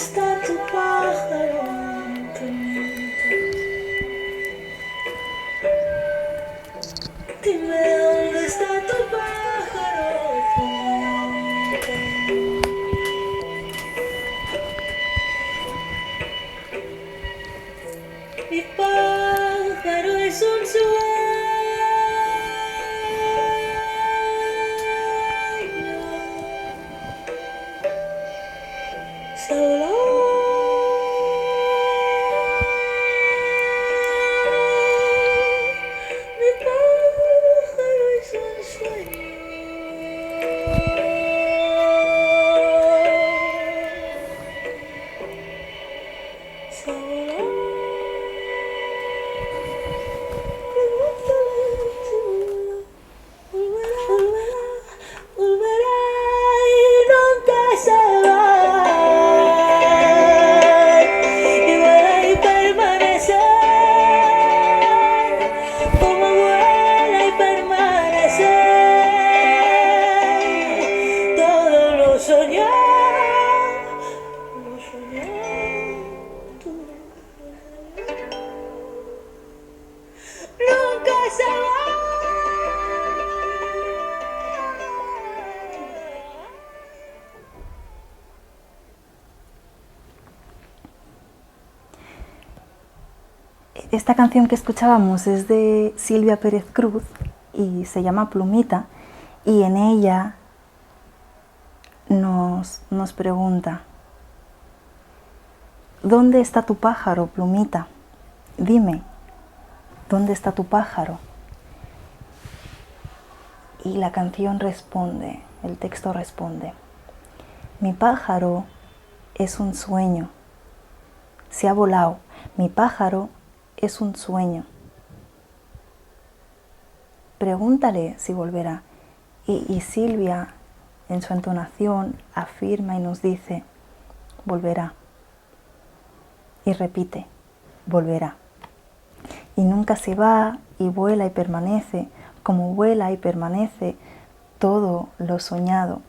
está tu pájaro, Plumita? Dime dónde está tu pájaro, Plumita. Mi pájaro es un sueño. Esta canción que escuchábamos es de Silvia Pérez Cruz y se llama Plumita, y en ella nos pregunta: ¿dónde está tu pájaro, Plumita? Dime, ¿dónde está tu pájaro? Y la canción responde, el texto responde: mi pájaro es un sueño, se ha volado, mi pájaro es un sueño. Pregúntale si volverá. Y Silvia, en su entonación, afirma y nos dice: volverá. Y repite: volverá. Y nunca se va, y vuela y permanece, como vuela y permanece todo lo soñado.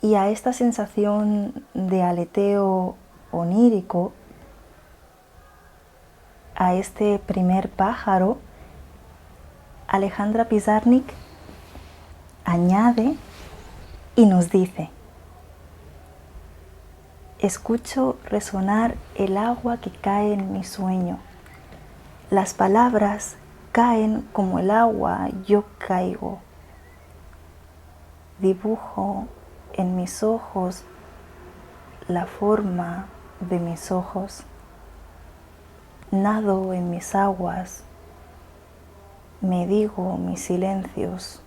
Y a esta sensación de aleteo onírico, a este primer pájaro, Alejandra Pizarnik añade y nos dice: escucho resonar el agua que cae en mi sueño. Las palabras caen como el agua, yo caigo. Dibujo en mis ojos la forma de mis ojos. Nado en mis aguas, me digo mis silencios.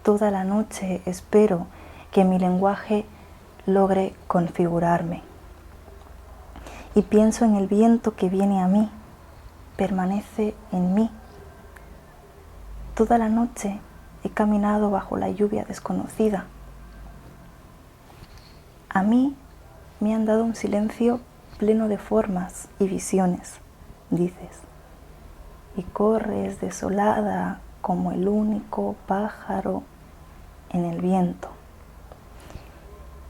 Toda la noche espero que mi lenguaje logre configurarme. Y pienso en el viento que viene a mí, permanece en mí. Toda la noche he caminado bajo la lluvia desconocida. A mí me han dado un silencio pleno de formas y visiones, dices, y corres desolada como el único pájaro en el viento.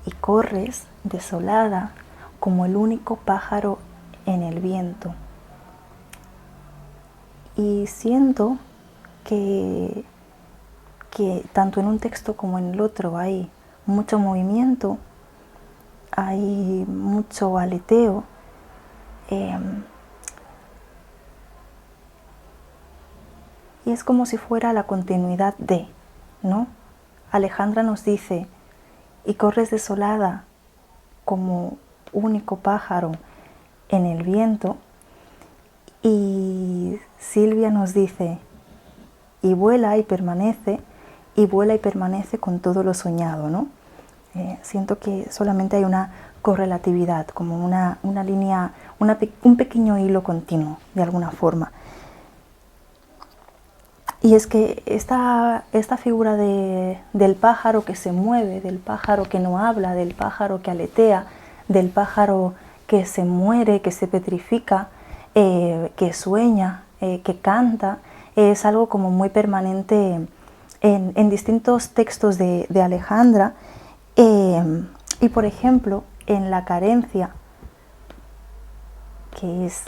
Y corres desolada como el único pájaro en el viento. Y siento que tanto en un texto como en el otro hay mucho movimiento, hay mucho aleteo, y es como si fuera la continuidad de, ¿no? Alejandra nos dice: y corres desolada como único pájaro en el viento, y Silvia nos dice: y vuela y permanece con todo lo soñado, ¿no? Siento que solamente hay una correlatividad, como una línea, un pequeño hilo continuo, de alguna forma. Y es que esta figura del pájaro que se mueve, del pájaro que no habla, del pájaro que aletea, del pájaro que se muere, que se petrifica, que sueña, que canta, es algo como muy permanente en distintos textos de Alejandra, Y por ejemplo, en la carencia, que es,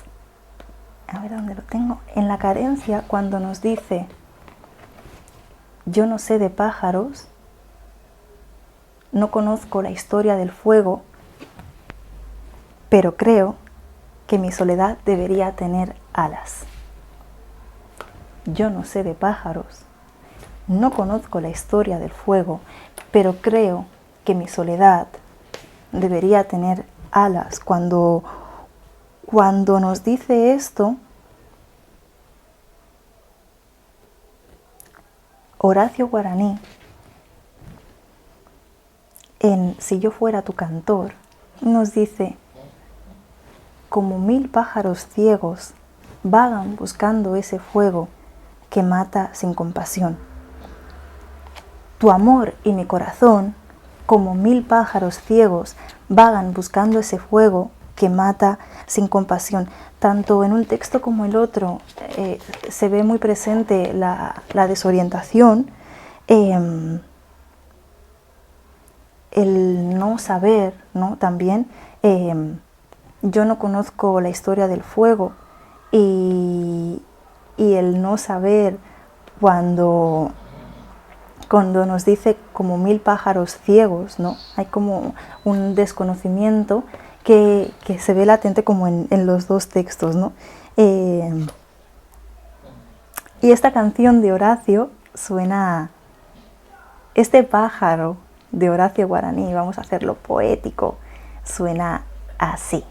a ver dónde lo tengo, en la carencia cuando nos dice yo no sé de pájaros, no conozco la historia del fuego, pero creo que mi soledad debería tener alas. Yo no sé de pájaros, no conozco la historia del fuego, pero creo que mi soledad debería tener alas. Cuando nos dice esto, Horacio Guaraní, en Si yo fuera tu cantor, nos dice: como 1000 pájaros ciegos vagan buscando ese fuego que mata sin compasión. Tu amor y mi corazón, como 1000 pájaros ciegos, vagan buscando ese fuego que mata sin compasión. Tanto en un texto como el otro se ve muy presente la desorientación, el no saber, ¿no? También yo no conozco la historia del fuego y el no saber cuando nos dice como 1000 pájaros ciegos, ¿no? Hay como un desconocimiento que se ve latente como en los dos textos, ¿no? Y esta canción de Horacio suena, este pájaro de Horacio Guaraní, vamos a hacerlo poético, suena así.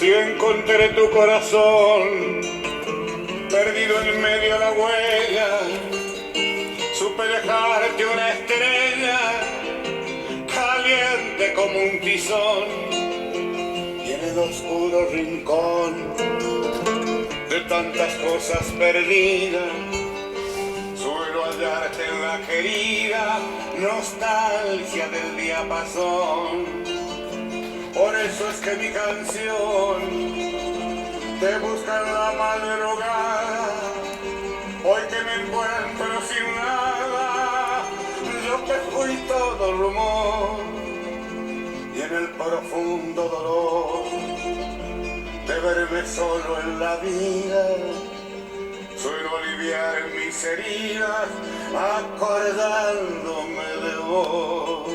Si encontré tu corazón perdido en medio de la huella, supe dejarte una estrella caliente como un tizón, y en el oscuro rincón de tantas cosas perdidas suelo hallarte en la querida nostalgia del diapasón. Por eso es que mi canción te busca en la madrugada. Hoy que me encuentro sin nada, yo que fui todo rumor, y en el profundo dolor de verme solo en la vida, suelo aliviar mis heridas acordándome de vos.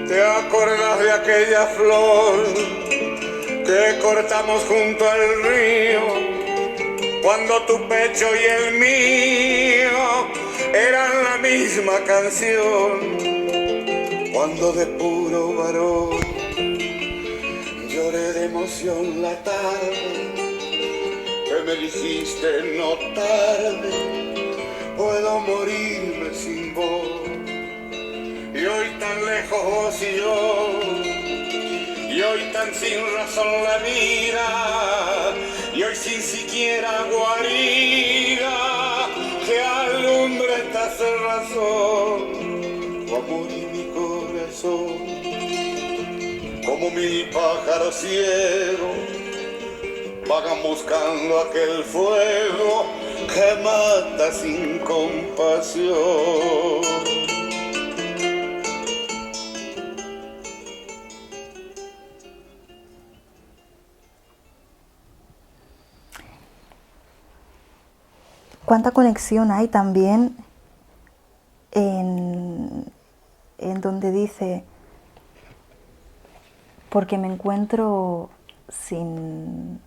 ¿Te acuerdas de aquella flor que cortamos junto al río? Cuando tu pecho y el mío eran la misma canción. Cuando de puro varón lloré de emoción la tarde que me dijiste no tarde, puedo morirme sin vos. Y hoy tan lejos vos y yo, y hoy tan sin razón la vida, y hoy sin siquiera guarida que alumbre esta cerrazón. Tu amor y mi corazón, como 1000 pájaros ciegos, vagan buscando aquel fuego que mata sin compasión. ¿Cuánta conexión hay también en donde dice, porque me encuentro sin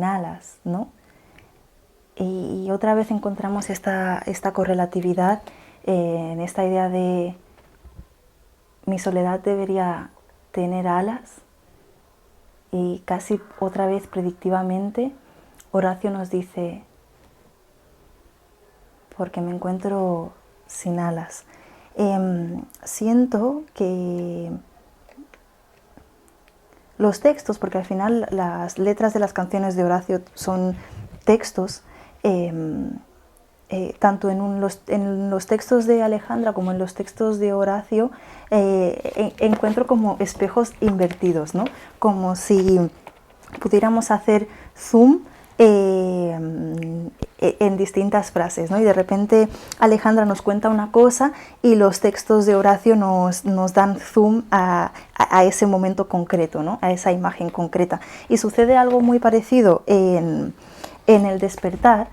alas, ¿no? Y otra vez encontramos esta correlatividad en esta idea de mi soledad debería tener alas. Y casi otra vez predictivamente, Horacio nos dice, porque me encuentro sin alas. Siento que los textos, porque al final las letras de las canciones de Horacio son textos, tanto en los textos de Alejandra como en los textos de Horacio, encuentro como espejos invertidos, ¿no? Como si pudiéramos hacer zoom en distintas frases, ¿no? Y de repente Alejandra nos cuenta una cosa y los textos de Horacio nos dan zoom a ese momento concreto, ¿no? A esa imagen concreta. Y sucede algo muy parecido en el despertar,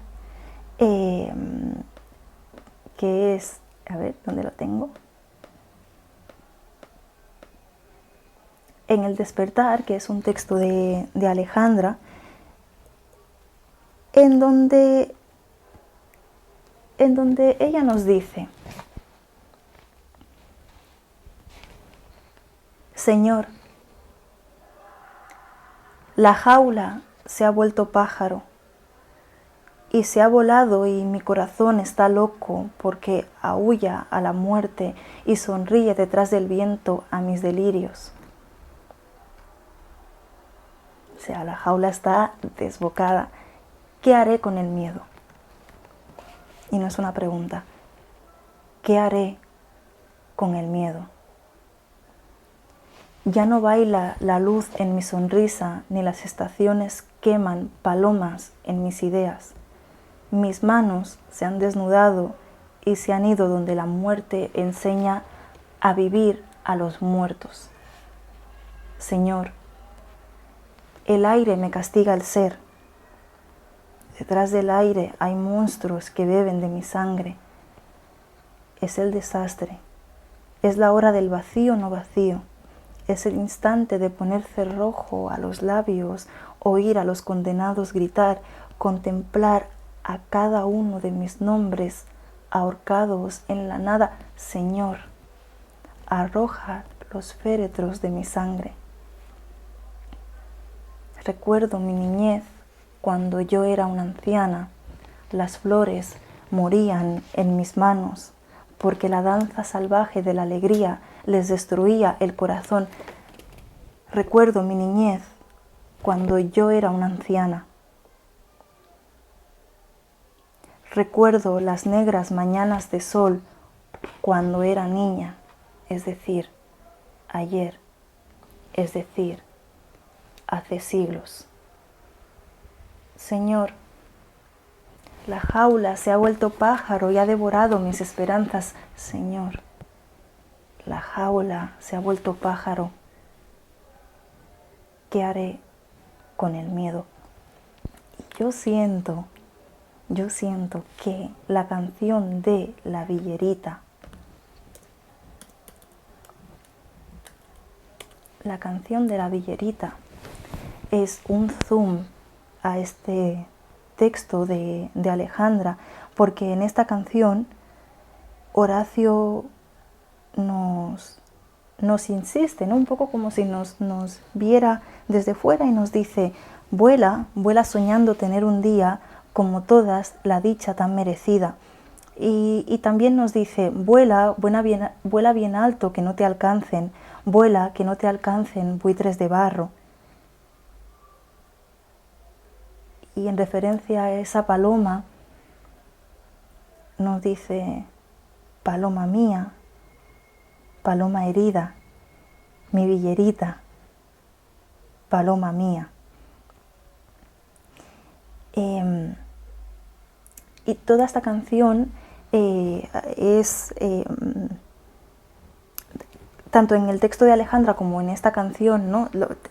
que es, a ver, ¿dónde lo tengo? En el despertar, que es un texto de Alejandra, en donde ella nos dice, Señor, la jaula se ha vuelto pájaro y se ha volado y mi corazón está loco porque aúlla a la muerte y sonríe detrás del viento a mis delirios. O sea, la jaula está desbocada. ¿Qué haré con el miedo? Y no es una pregunta. ¿Qué haré con el miedo? Ya no baila la luz en mi sonrisa, ni las estaciones queman palomas en mis ideas. Mis manos se han desnudado y se han ido donde la muerte enseña a vivir a los muertos. Señor, el aire me castiga el ser. Detrás del aire hay monstruos que beben de mi sangre. Es el desastre. Es la hora del vacío no vacío. Es el instante de poner cerrojo a los labios, oír a los condenados gritar, contemplar a cada uno de mis nombres ahorcados en la nada. Señor, arroja los féretros de mi sangre. Recuerdo mi niñez cuando yo era una anciana. Las flores morían en mis manos porque la danza salvaje de la alegría les destruía el corazón. Recuerdo mi niñez cuando yo era una anciana. Recuerdo las negras mañanas de sol cuando era niña, es decir, ayer, es decir, hace siglos. Señor, la jaula se ha vuelto pájaro y ha devorado mis esperanzas. Señor, la jaula se ha vuelto pájaro. ¿Qué haré con el miedo? Yo siento que la canción de La Villerita, es un zoom a este texto de Alejandra, porque en esta canción Horacio nos insiste, ¿no? Un poco como si nos viera desde fuera y nos dice, vuela, vuela soñando tener un día como todas la dicha tan merecida. Y también nos dice, vuela bien alto, que no te alcancen, vuela, que no te alcancen buitres de barro. Y en referencia a esa paloma, nos dice, paloma mía, paloma herida, mi villerita, paloma mía. Y toda esta canción es, tanto en el texto de Alejandra como en esta canción, ¿no?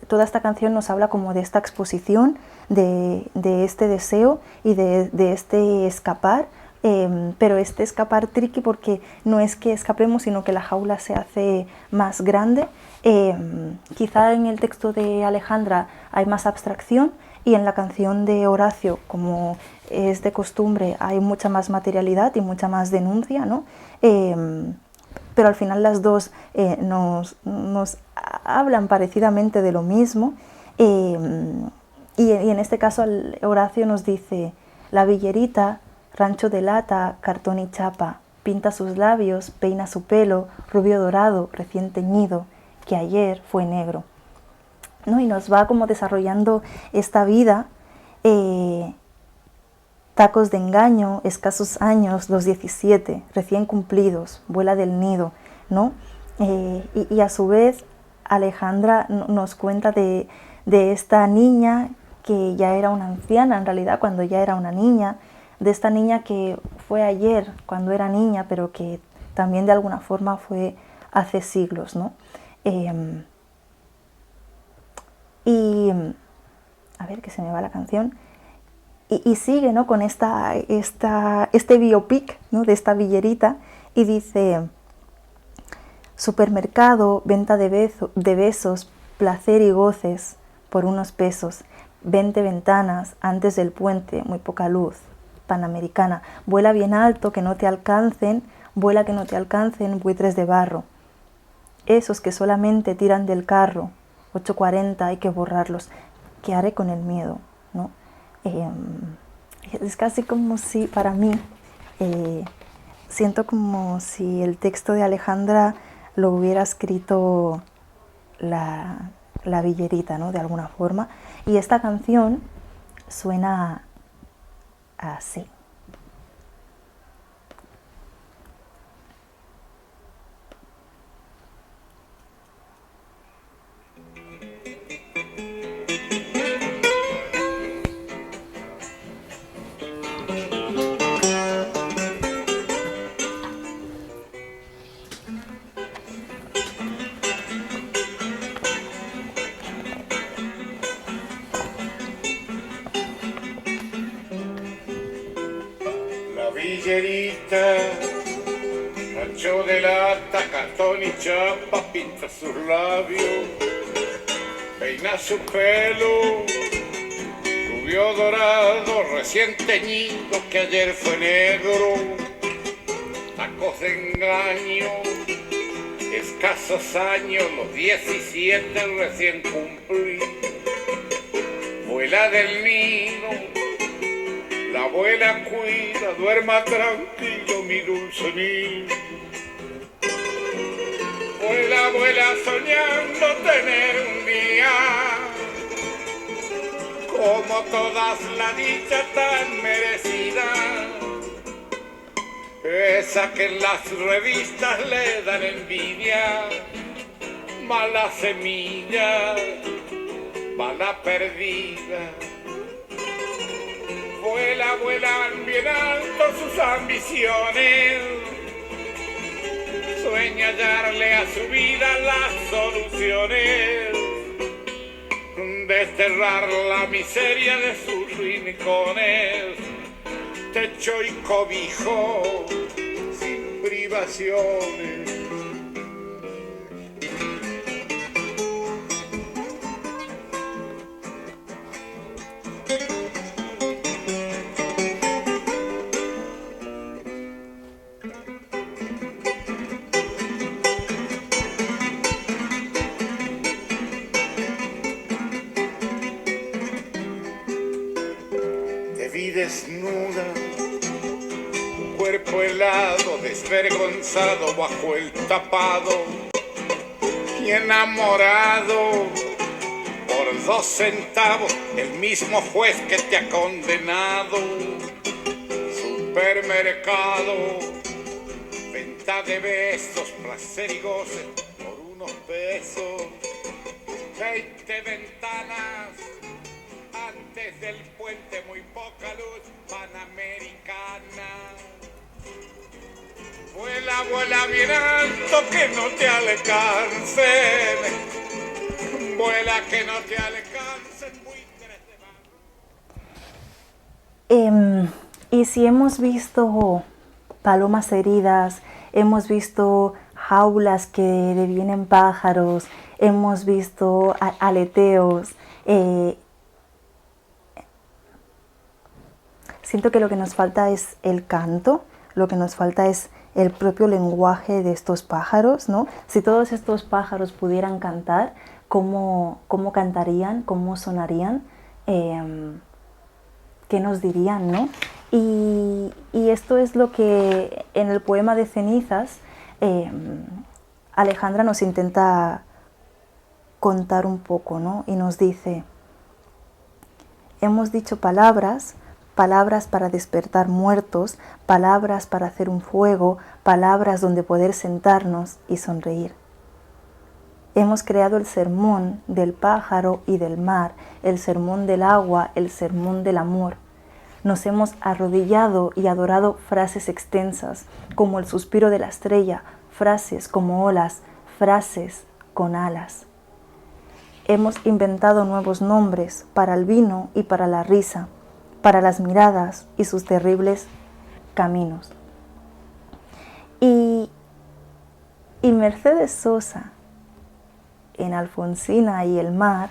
Toda esta canción nos habla como de esta exposición, de este deseo y de este escapar, pero este escapar tricky porque no es que escapemos, sino que la jaula se hace más grande. Quizá en el texto de Alejandra hay más abstracción y en la canción de Horacio, como es de costumbre, hay mucha más materialidad y mucha más denuncia, ¿no? Pero al final las dos nos hablan parecidamente de lo mismo, Y en este caso Horacio nos dice: la villerita, rancho de lata, cartón y chapa, pinta sus labios, peina su pelo, rubio dorado, recién teñido, que ayer fue negro, ¿no? Y nos va como desarrollando esta vida, tacos de engaño, escasos años, los 17, recién cumplidos, vuela del nido, ¿no? Y a su vez Alejandra nos cuenta de esta niña que ya era una anciana en realidad cuando ya era una niña, de esta niña que fue ayer cuando era niña, pero que también de alguna forma fue hace siglos, ¿no? Y a ver, que se me va la canción. Y sigue, ¿no?, con este biopic, ¿no?, de esta villerita, y dice: supermercado, venta de besos, placer y goces por unos pesos, 20 ventanas, antes del puente, muy poca luz, Panamericana, vuela bien alto, que no te alcancen, vuela que no te alcancen, buitres de barro, esos que solamente tiran del carro, 8:40, hay que borrarlos, ¿qué haré con el miedo?, ¿no? Es casi como si, para mí, siento como si el texto de Alejandra lo hubiera escrito la villerita, ¿no?, de alguna forma. Y esta canción suena así. Villerita, rancho de lata, cartón y chapa, pinta sus labios, peina su pelo, rubio dorado, recién teñido, que ayer fue negro, tacos de engaño, escasos años, los 17 recién cumplí, vuela del nido, la abuela cuida, duerma tranquilo mi dulce niño. Vuela, vuela soñando tener un día como todas la dicha tan merecida, esa que en las revistas le dan envidia, mala semilla, bala perdida. Vuela, vuelan bien alto sus ambiciones, sueña hallarle a su vida las soluciones, desterrar la miseria de sus rincones, techo y cobijo sin privaciones. Desnuda, cuerpo helado, desvergonzado bajo el tapado y enamorado por 2 centavos, el mismo juez que te ha condenado. Supermercado, venta de besos, placer y goce por unos pesos, 20 ventanas, antes del puente muy poca luz, Panamericana. Vuela, vuela bien alto que no te alcancen, vuela que no te alcancen, buitres de barro. Y si hemos visto palomas heridas, hemos visto jaulas que devienen pájaros, hemos visto aleteos, siento que lo que nos falta es el canto, lo que nos falta es el propio lenguaje de estos pájaros, ¿no? Si todos estos pájaros pudieran cantar, cómo cantarían, cómo sonarían, qué nos dirían, ¿no? Y esto es lo que en el poema de Cenizas Alejandra nos intenta contar un poco, ¿no? Y nos dice: hemos dicho palabras, palabras para despertar muertos, palabras para hacer un fuego, palabras donde poder sentarnos y sonreír. Hemos creado el sermón del pájaro y del mar, el sermón del agua, el sermón del amor. Nos hemos arrodillado y adorado frases extensas, como el suspiro de la estrella, frases como olas, frases con alas. Hemos inventado nuevos nombres para el vino y para la risa, para las miradas y sus terribles caminos. Y Mercedes Sosa, en Alfonsina y el mar,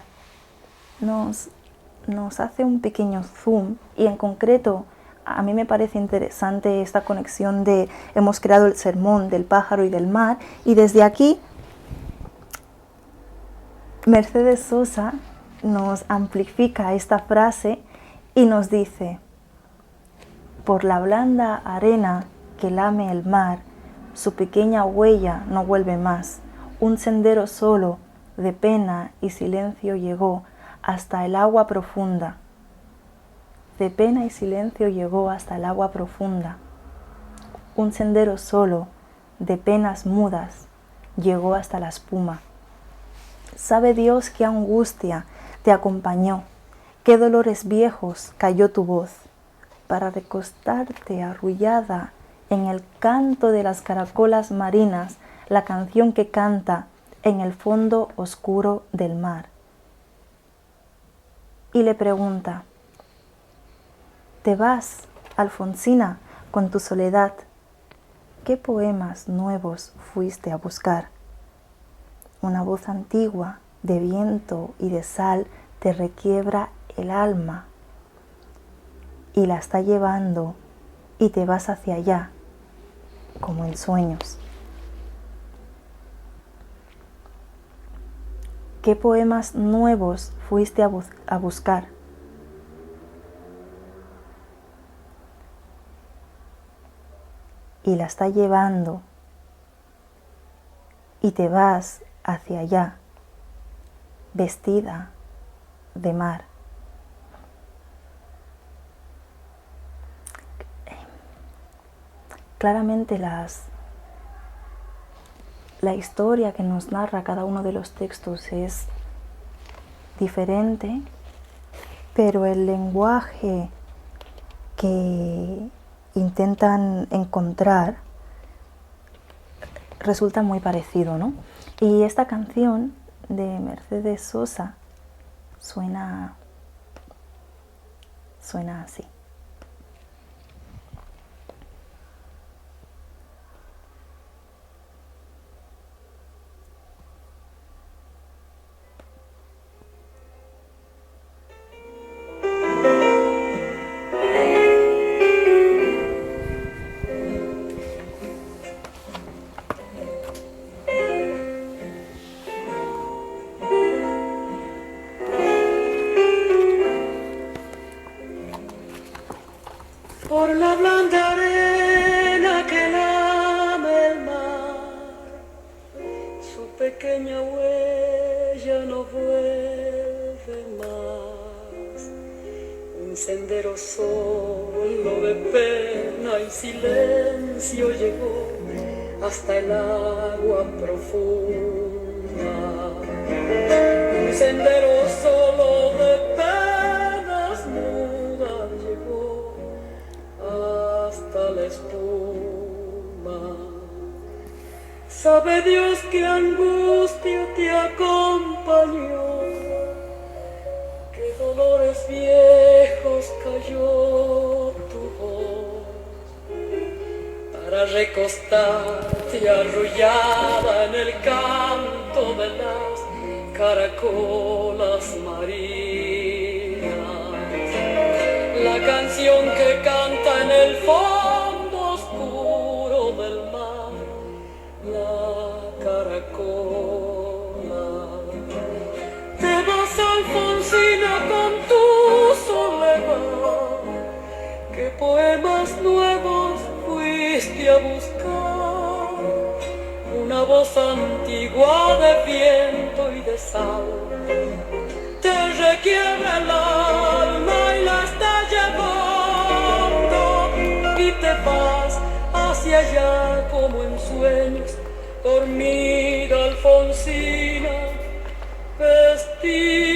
nos hace un pequeño zoom, y en concreto a mí me parece interesante esta conexión de hemos creado el sermón del pájaro y del mar, y desde aquí Mercedes Sosa nos amplifica esta frase y nos dice: por la blanda arena que lame el mar, su pequeña huella no vuelve más, un sendero solo de pena y silencio llegó hasta el agua profunda. De pena y silencio llegó hasta el agua profunda. Un sendero solo de penas mudas llegó hasta la espuma. Sabe Dios qué angustia te acompañó, qué dolores viejos cayó tu voz, para recostarte arrullada en el canto de las caracolas marinas, la canción que canta en el fondo oscuro del mar. Y le pregunta: ¿te vas, Alfonsina, con tu soledad? ¿Qué poemas nuevos fuiste a buscar? Una voz antigua de viento y de sal te requiebra el alma y la está llevando, y te vas hacia allá, como en sueños. ¿Qué poemas nuevos fuiste a buscar? Y la está llevando, y te vas hacia allá, vestida de mar. Claramente la historia que nos narra cada uno de los textos es diferente, pero el lenguaje que intentan encontrar resulta muy parecido, ¿no? Y esta canción de Mercedes Sosa suena así. Por la blanda arena que lame el mar, su pequeña huella no vuelve más. Un sendero solo de pena y silencio llegó hasta el agua profunda. Un sendero solo de penas mudas llegó hasta la espuma. Sabe Dios qué angustia te acompañó, qué dolores viejos cayó tu voz, para recostarte arrullada en el canto de las caracolas marinas, la canción que canta en el fondo oscuro del mar, la caracola. sal. Te requiebra el alma y la está llevando y te vas hacia allá como en sueños, dormida Alfonsina, vestida